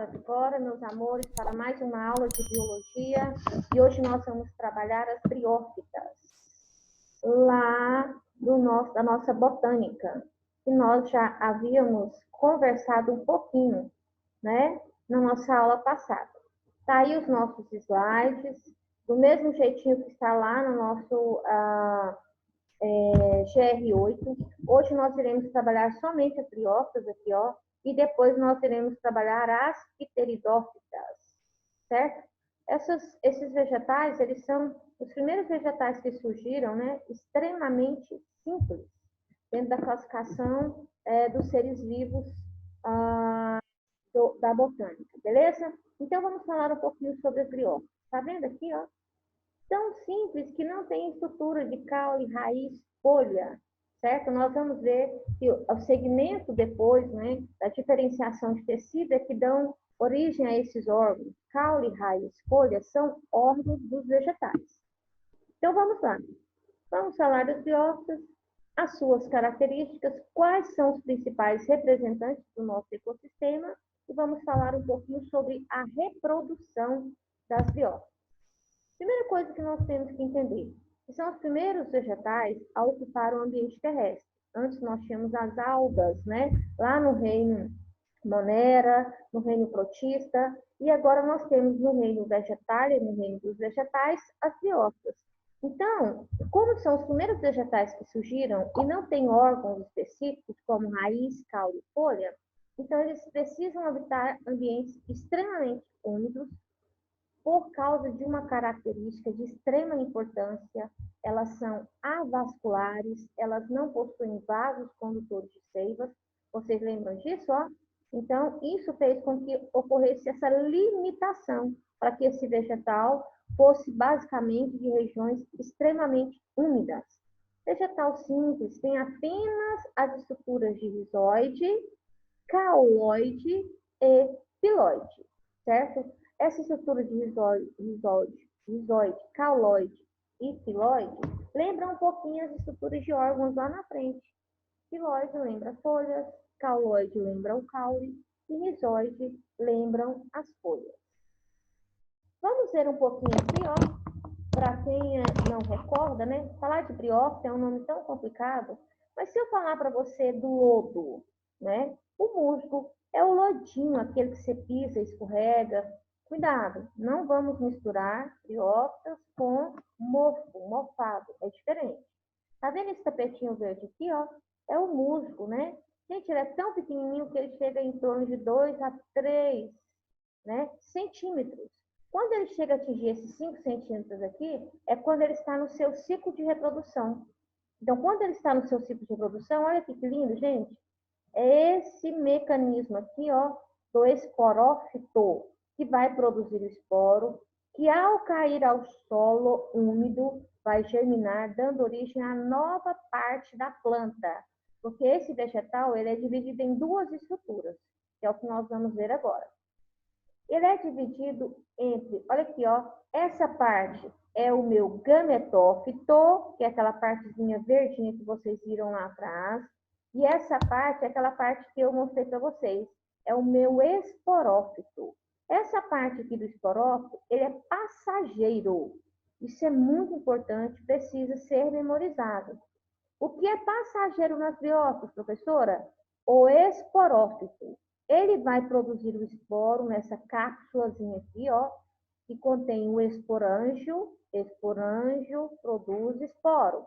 Bora de bora, meus amores, para mais uma aula de biologia. E hoje nós vamos trabalhar as briófitas, lá da nossa botânica, que nós já havíamos conversado um pouquinho, né, na nossa aula passada. Tá aí os nossos slides, do mesmo jeitinho que está lá no nosso GR8. Hoje nós iremos trabalhar somente as briófitas aqui, ó, e depois nós iremos trabalhar as pteridófitas, certo? Esses vegetais, eles são os primeiros vegetais que surgiram, né, extremamente simples, dentro da classificação dos seres vivos da botânica, beleza? Então, vamos falar um pouquinho sobre as briófitas. Tá vendo aqui, ó? Tão simples que não tem estrutura de caule, raiz, folha, certo? Nós vamos ver que o segmento depois, né, da diferenciação de tecido é que dão origem a esses órgãos. Caule, raiz, folha são órgãos dos vegetais. Então, vamos lá. Vamos falar das briófitas, as suas características, quais são os principais representantes do nosso ecossistema e vamos falar um pouquinho sobre a reprodução das briófitas. Primeira coisa que nós temos que entender, que são os primeiros vegetais a ocupar o ambiente terrestre. Antes nós tínhamos as algas, né? Lá no reino Monera, no reino protista, e agora nós temos no reino vegetário, no reino dos vegetais, as briófitas. Então, como são os primeiros vegetais que surgiram e não têm órgãos específicos, como raiz, caule e folha, então eles precisam habitar ambientes extremamente úmidos, por causa de uma característica de extrema importância. Elas são avasculares, elas não possuem vasos condutores de seivas. Vocês lembram disso, ó? Então, isso fez com que ocorresse essa limitação para que esse vegetal fosse basicamente de regiões extremamente úmidas. Vegetal simples tem apenas as estruturas de rizoide, cauloide e piloide, certo? Essa estrutura de rizoide, cauloide e piloide lembra um pouquinho as estruturas de órgãos lá na frente. Piloide lembra as folhas, cauloide lembra o caule e rizoide lembram as folhas. Vamos ver um pouquinho aqui, ó, para quem não recorda, né? Falar de briófita é um nome tão complicado, mas se eu falar para você do lodo, né? O musgo é o lodinho, aquele que você pisa, escorrega. Cuidado, não vamos misturar briófitas com mofado, é diferente. Tá vendo esse tapetinho verde aqui, ó? É o musgo, né? Gente, ele é tão pequenininho que ele chega em torno de 2 a 3, né, centímetros. Quando ele chega a atingir esses 5 centímetros aqui, é quando ele está no seu ciclo de reprodução. Então, quando ele está no seu ciclo de reprodução, olha aqui que lindo, gente. É esse mecanismo aqui, ó, do esporófito, que vai produzir o esporo, que ao cair ao solo úmido, vai germinar, dando origem à nova parte da planta. Porque esse vegetal, ele é dividido em duas estruturas, que é o que nós vamos ver agora. Ele é dividido entre, olha aqui, ó, essa parte é o meu gametófito, que é aquela partezinha verdinha que vocês viram lá atrás, e essa parte é aquela parte que eu mostrei para vocês, é o meu esporófito. Essa parte aqui do esporófito, ele é passageiro. Isso é muito importante, precisa ser memorizado. O que é passageiro nas briófitas, professora? O esporófito. Ele vai produzir o esporo nessa cápsulazinha aqui, ó, que contém o esporângio. Esporângio produz esporo.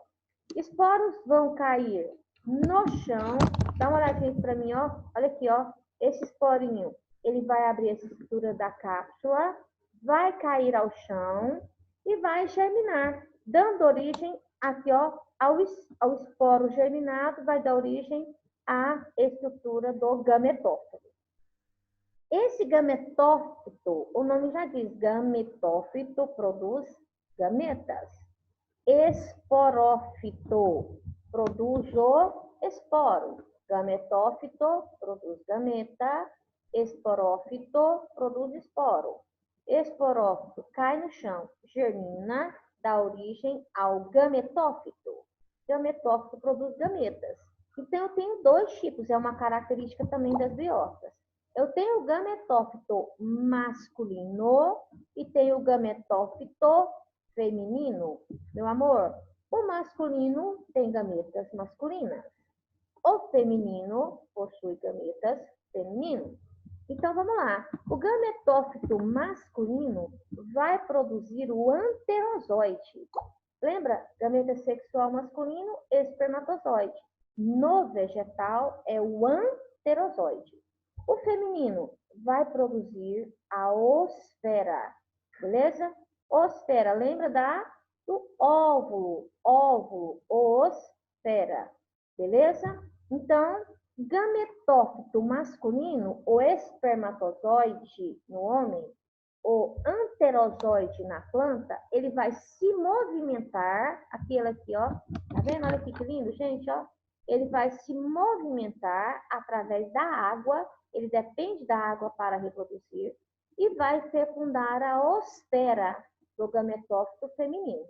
Esporos vão cair no chão. Dá uma olhadinha para mim, ó. Olha aqui, ó. Esse esporinho, ele vai abrir essa estrutura da cápsula, vai cair ao chão e vai germinar, dando origem aqui, ó, ao esporo germinado, vai dar origem à estrutura do gametófito. Esse gametófito, o nome já diz, gametófito produz gametas. Esporófito produz o esporo. Gametófito produz gameta. Esporófito produz esporo. Esporófito cai no chão, germina, dá origem ao gametófito. Gametófito produz gametas. Então, eu tenho dois tipos, é uma característica também das briófitas. Eu tenho o gametófito masculino e tenho o gametófito feminino. Meu amor, o masculino tem gametas masculinas. O feminino possui gametas femininos. Então, vamos lá. O gametófito masculino vai produzir o anterozoide. Lembra? Gameta sexual masculino, espermatozoide. No vegetal é o anterozoide. O feminino vai produzir a osfera, beleza? Osfera, lembra do óvulo, osfera, beleza? Então, gametófito masculino, o espermatozoide no homem, o anterozoide na planta, ele vai se movimentar, aquele aqui, ó, tá vendo? Olha aqui que lindo, gente, ó. Ele vai se movimentar através da água, ele depende da água para reproduzir, e vai fecundar a osfera do gametófito feminino.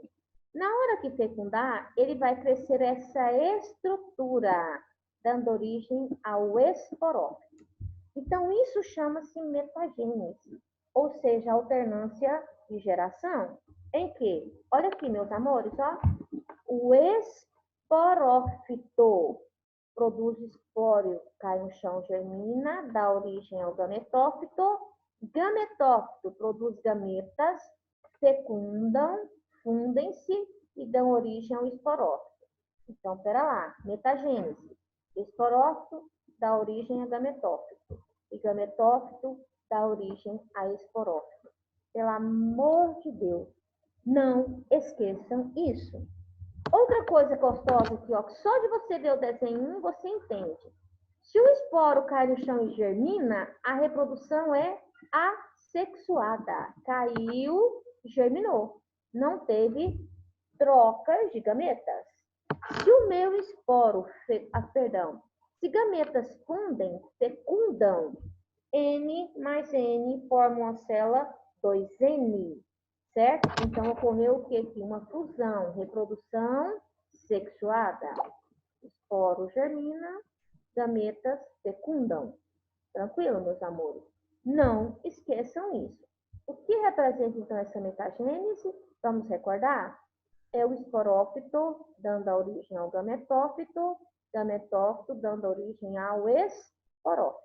Na hora que fecundar, ele vai crescer essa estrutura, dando origem ao esporófito. Então, isso chama-se metagênese, ou seja, alternância de geração, em que, olha aqui, meus amores, ó, o esporófito produz espóreo, cai no chão, germina, dá origem ao gametófito. Gametófito produz gametas, fecundam, fundem-se e dão origem ao esporófito. Então, pera lá, metagênese. Esporófito dá origem a gametófito. E gametófito dá origem a esporófito. Pelo amor de Deus, não esqueçam isso. Outra coisa gostosa aqui, ó, só de você ver o desenho, você entende. Se o esporo cai no chão e germina, a reprodução é assexuada. Caiu, germinou. Não teve troca de gametas. Se o meu esporo, se gametas fecundam, N mais N forma uma célula 2N, certo? Então, ocorreu o que aqui? Uma fusão, reprodução sexuada. Esporo germina, gametas fecundam. Tranquilo, meus amores? Não esqueçam isso. O que representa, então, essa metagênese? Vamos recordar? É o esporófito dando a origem ao gametófito, gametófito dando a origem ao esporófito.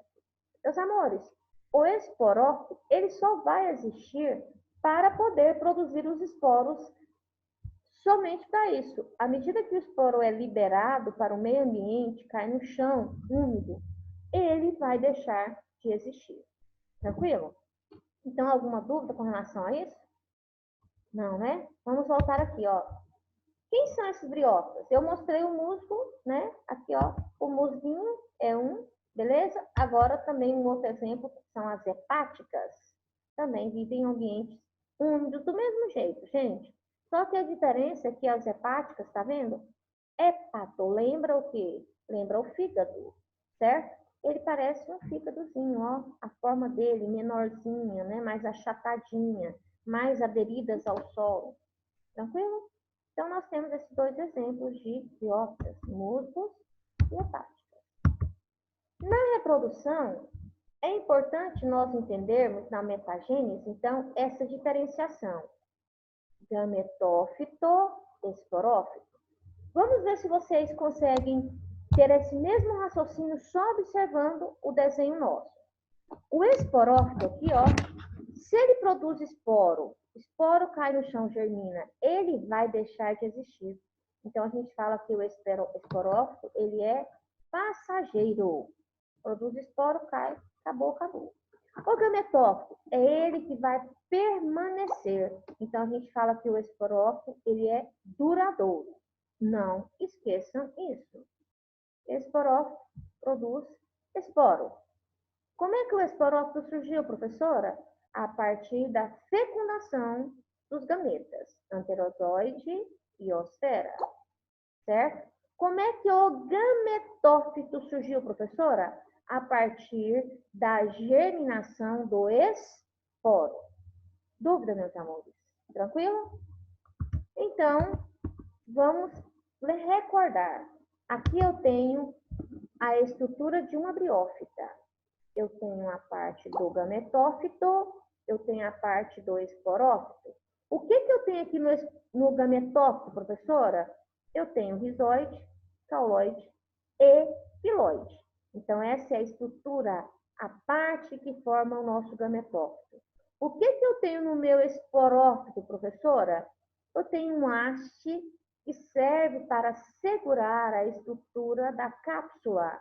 Meus amores, o esporófito, ele só vai existir para poder produzir os esporos somente para isso. À medida que o esporo é liberado para o meio ambiente, cai no chão úmido, ele vai deixar de existir. Tranquilo? Então, alguma dúvida com relação a isso? Não, né? Vamos voltar aqui, ó. Quem são esses briófitas? Eu mostrei o musgo, né? Aqui, ó, o musguinho é um, beleza? Agora também um outro exemplo são as hepáticas. Também vivem em ambientes úmidos do mesmo jeito, gente. Só que a diferença é que as hepáticas, tá vendo? Hepato, lembra o quê? Lembra o fígado, certo? Ele parece um fígadozinho, ó. A forma dele, menorzinha, né? Mais achatadinha, mais aderidas ao solo. Tranquilo? Então, nós temos esses dois exemplos de briófitas, musgos e hepáticas. Na reprodução, é importante nós entendermos na metagênese, então, essa diferenciação. Gametófito, esporófito. Vamos ver se vocês conseguem ter esse mesmo raciocínio só observando o desenho nosso. O esporófito aqui, ó, se ele produz esporo cai no chão, germina, ele vai deixar de existir. Então, a gente fala que o esporófito, ele é passageiro. Produz esporo, cai, acabou. O gametófito é ele que vai permanecer. Então, a gente fala que o esporófito, ele é duradouro. Não esqueçam isso. Esporófito produz esporo. Como é que o esporófito surgiu, professora? A partir da fecundação dos gametas, anterozoide e osfera, certo? Como é que o gametófito surgiu, professora? A partir da germinação do esporo. Dúvida, meus amores? Tranquilo? Então, vamos recordar. Aqui eu tenho a estrutura de uma briófita. eu tenho a parte do gametófito, eu tenho a parte do esporófito. O que eu tenho aqui no gametófito, professora? Eu tenho rizoide, cauloide e piloide. Então, essa é a estrutura, a parte que forma o nosso gametófito. O que eu tenho no meu esporófito, professora? Eu tenho um haste que serve para segurar a estrutura da cápsula.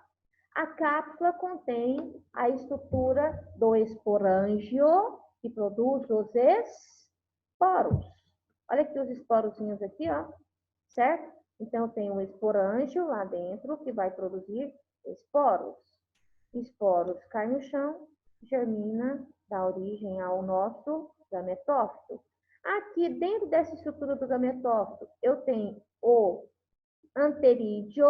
A cápsula contém a estrutura do esporângio, que produz os esporos. Olha aqui os esporozinhos aqui, ó, certo? Então, eu tenho o esporângio lá dentro, que vai produzir esporos. Esporos caem no chão, germina, dá origem ao nosso gametófito. Aqui, dentro dessa estrutura do gametófito, eu tenho o anterídeo,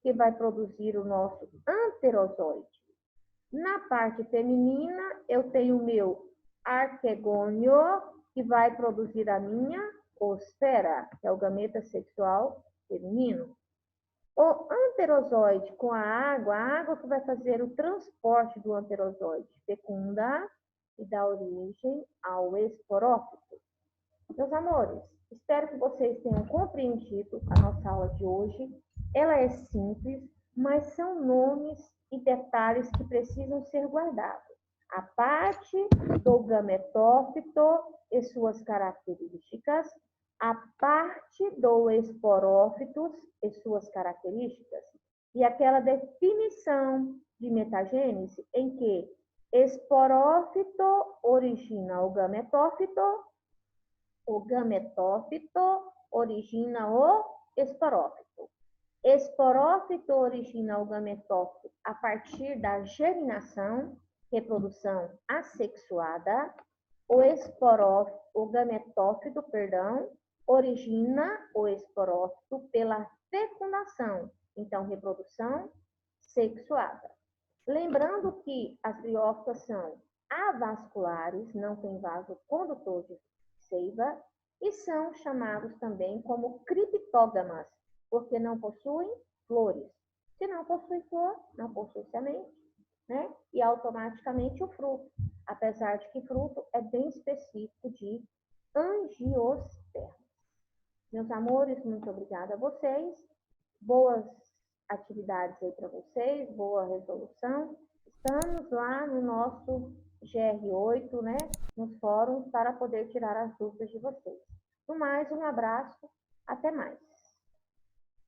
que vai produzir o nosso anterozoide. Na parte feminina, eu tenho o meu arquegônio, que vai produzir a minha osfera, que é o gameta sexual feminino. O anterozoide com a água que vai fazer o transporte do anterozoide, fecunda e dá origem ao esporófito. Meus amores, espero que vocês tenham compreendido a nossa aula de hoje. Ela é simples, mas são nomes e detalhes que precisam ser guardados. A parte do gametófito e suas características, a parte do esporófito e suas características, e aquela definição de metagênese em que esporófito origina o gametófito origina o esporófito. Esporófito origina o gametófito a partir da germinação, reprodução assexuada. O gametófito, origina o esporófito pela fecundação, então reprodução sexuada. Lembrando que as briófitas são avasculares, não tem vaso condutor de seiva, e são chamados também como criptógamas, porque não possuem flores. Se não possui flor, não possui semente, né? E automaticamente o fruto, apesar de que fruto é bem específico de angiospermas. Meus amores, muito obrigada a vocês. Boas atividades aí para vocês, boa resolução. Estamos lá no nosso GR8, né? Nos fóruns para poder tirar as dúvidas de vocês. No mais, um abraço. Até mais.